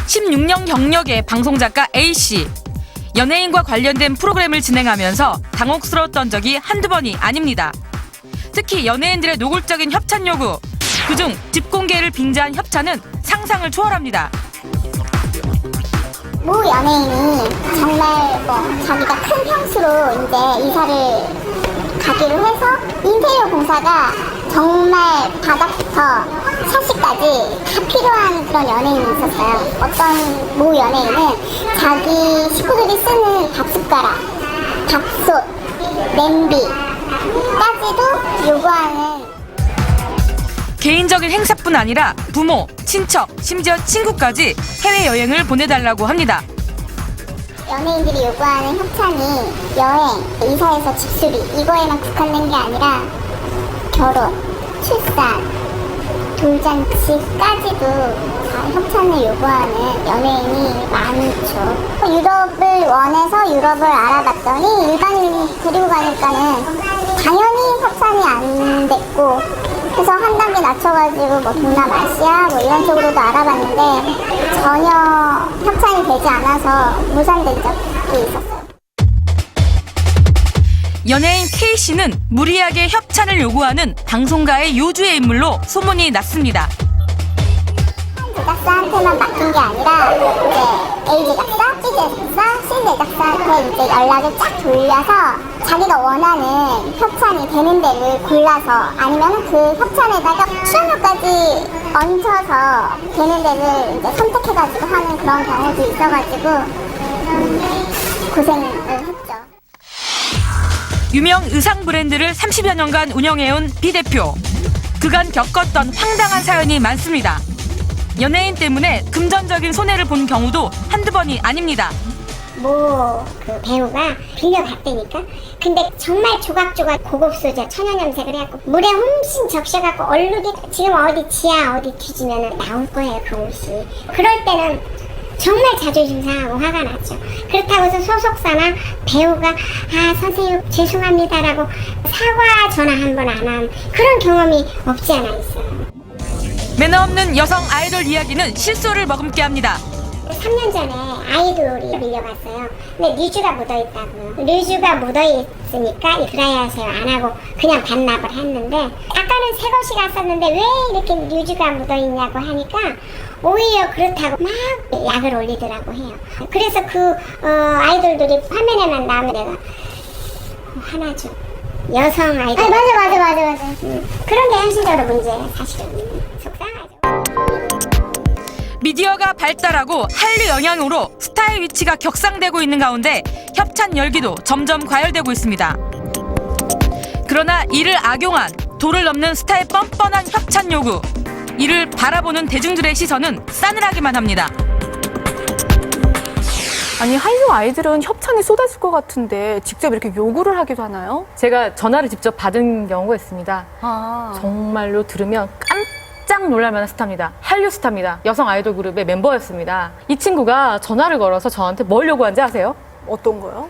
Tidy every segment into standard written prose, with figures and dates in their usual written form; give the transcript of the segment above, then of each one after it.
16년 경력의 방송작가 A씨. 연예인과 관련된 프로그램을 진행하면서 당혹스러웠던 적이 한두 번이 아닙니다. 특히 연예인들의 노골적인 협찬 요구, 그중 집 공개를 빙자한 협찬은 상상을 초월합니다. 모 연예인이 정말 자기가 큰 평수로 이제 이사를 가기로 해서 인테리어 공사가 정말 바닥부터 샤시까지 다 필요한 그런 연예인이 있었어요. 어떤 모 연예인은 자기 식구들이 쓰는 밥숟가락, 밥솥, 냄비까지도 요구하는. 개인적인 행사뿐 아니라 부모, 친척, 심지어 친구까지 해외여행을 보내달라고 합니다. 연예인들이 요구하는 협찬이 여행, 이사해서 집수리 이거에만 국한된 게 아니라 결혼, 출산, 돌잔치까지도 다 협찬을 요구하는 연예인이 많죠. 유럽을 원해서 유럽을 알아봤더니 일반인 데리고 가니까는 당연히 협찬이 안 됐고, 그래서 한 단계 낮춰가지고 동남아시아 이런 쪽으로도 알아봤는데 전혀 협찬이 되지 않아서 무산된 적이 있었어요. 연예인 K씨는 무리하게 협찬을 요구하는 방송가의 요주의 인물로 소문이 났습니다. 제작사한테만 맡긴 게 아니라 이제 A 제작사, B 제작사, C 제작사한테 이제 연락을 쫙 돌려서 자기가 원하는 협찬이 되는 데를 골라서, 아니면 그 협찬에다가 출연료까지 얹혀서 되는 데를 이제 선택해가지고 하는 그런 경우도 있어가지고 고생을 했죠. 유명 의상 브랜드를 30여 년간 운영해온 B 대표. 그간 겪었던 황당한 사연이 많습니다. 연예인 때문에 금전적인 손해를 본 경우도 한두 번이 아닙니다. 그 배우가 빌려갔다니까? 근데 정말 조각조각 고급 소재 천연 염색을 해갖고 물에 홈신 적셔갖고 얼룩이 지금 어디 지하 어디 뒤지면 나올 거예요, 그 옷이. 그럴 때는 정말 자존심 상하고 화가 났죠. 그렇다고 해서 소속사나 배우가 선생님 죄송합니다라고 사과 전화 한 번 안 한 그런 경험이 없지 않아 있어요. 매너 없는 여성 아이돌 이야기는 실소를 머금게 합니다. 3년 전에 아이돌이 밀려갔어요. 근데 류주가 묻어있다고요. 류주가 묻어있으니까 드라이하세요 안 하고 그냥 반납을 했는데, 아까는 새 것이 갔었는데 왜 이렇게 류주가 묻어있냐고 하니까 오히려 그렇다고 막 약을 올리더라고 해요. 그래서 그 아이돌들이 화면에만 나오면 내가 하나 줘. 여성 아이돌. 맞아. 그런 게 현실적으로 문제예요, 사실은. 속상하죠. 미디어가 발달하고 한류 영향으로 스타의 위치가 격상되고 있는 가운데 협찬 열기도 점점 과열되고 있습니다. 그러나 이를 악용한 도를 넘는 스타의 뻔뻔한 협찬 요구. 이를 바라보는 대중들의 시선은 싸늘하기만 합니다. 아니, 한류 아이들은 협찬이 쏟아질 것 같은데 직접 이렇게 요구를 하기도 하나요? 제가 전화를 직접 받은 경우가 있습니다. 정말로 들으면 깜짝 놀랄 만한 스타입니다. 한류 스타입니다. 여성 아이돌 그룹의 멤버였습니다. 이 친구가 전화를 걸어서 저한테 뭘 요구한지 아세요? 어떤 거요?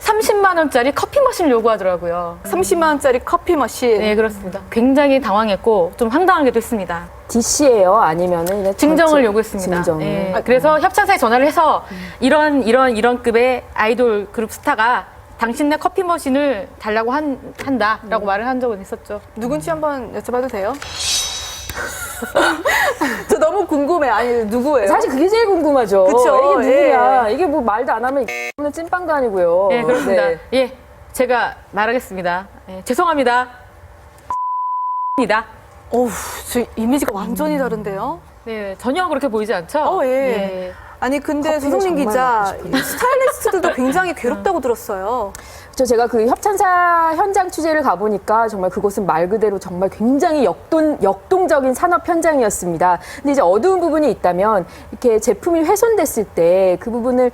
30만 원짜리 커피 머신을 요구하더라고요. 30만 원짜리 커피 머신. 네, 그렇습니다. 굉장히 당황했고 좀 황당하기도 했습니다. DC예요? 아니면은 증정을 요구했습니다. 증정을. 네. 그래서 협찬사에 전화를 해서 이런 급의 아이돌 그룹 스타가 당신네 커피 머신을 달라고 한다라고 말을 한 적은 있었죠. 누군지 한번 여쭤봐도 돼요? 저 너무 궁금해. 아니, 누구예요? 사실 그게 제일 궁금하죠. 그쵸? 이게 누구냐? 이게 뭐 말도 안 하면 없는 찐빵도 아니고요. 네, 그렇습니다. 네. 예, 제가 말하겠습니다. 죄송합니다. 입니다. 어우, 저 이미지가 완전히 다른데요? 네, 전혀 그렇게 보이지 않죠? 예. 아니, 근데 커피를 소송님 정말 기자, 먹고 싶은데. 스타일리스트들도 굉장히 괴롭다고 들었어요. 제가 그 협찬사 현장 취재를 가보니까 정말 그곳은 말 그대로 정말 굉장히 역동적인 산업 현장이었습니다. 근데 이제 어두운 부분이 있다면 이렇게 제품이 훼손됐을 때 그 부분을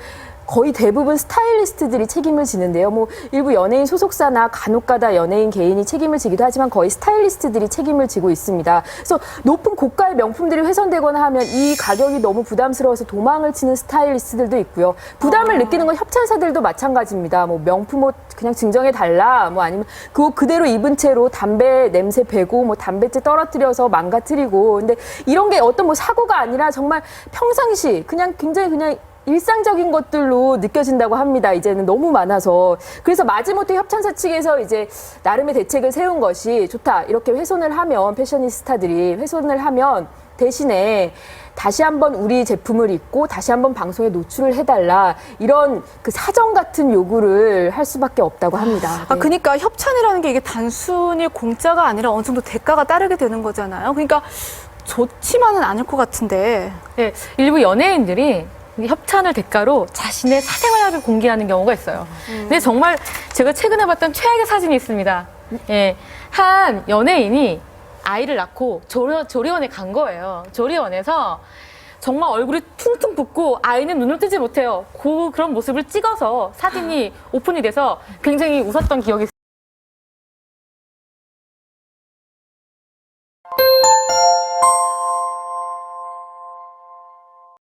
거의 대부분 스타일리스트들이 책임을 지는데요. 뭐 일부 연예인 소속사나 간혹가다 연예인 개인이 책임을 지기도 하지만 거의 스타일리스트들이 책임을 지고 있습니다. 그래서 높은 고가의 명품들이 훼손되거나 하면 이 가격이 너무 부담스러워서 도망을 치는 스타일리스트들도 있고요. 부담을 느끼는 건 협찬사들도 마찬가지입니다. 뭐 명품 옷 그냥 증정해 달라, 뭐 아니면 그 옷 그대로 입은 채로 담배 냄새 배고 뭐 담배째 떨어뜨려서 망가뜨리고. 근데 이런 게 어떤 뭐 사고가 아니라 정말 평상시 그냥 굉장히 그냥 일상적인 것들로 느껴진다고 합니다. 이제는 너무 많아서. 그래서 마지못해 협찬사 측에서 이제 나름의 대책을 세운 것이 좋다. 이렇게 훼손을 하면 패셔니스타들이 훼손을 하면 대신에 다시 한번 우리 제품을 입고 다시 한번 방송에 노출을 해달라. 이런 그 사정 같은 요구를 할 수밖에 없다고 합니다. 아, 그러니까 협찬이라는 게 이게 단순히 공짜가 아니라 어느 정도 대가가 따르게 되는 거잖아요. 그러니까 좋지만은 않을 것 같은데. 네, 일부 연예인들이 협찬을 대가로 자신의 사생활을 공개하는 경우가 있어요. 근데 정말 제가 최근에 봤던 최악의 사진이 있습니다. 예, 한 연예인이 아이를 낳고 조리원에 간 거예요. 조리원에서 정말 얼굴이 퉁퉁 붓고 아이는 눈을 뜨지 못해요. 그런 모습을 찍어서 사진이 오픈이 돼서 굉장히 웃었던 기억이 있어요.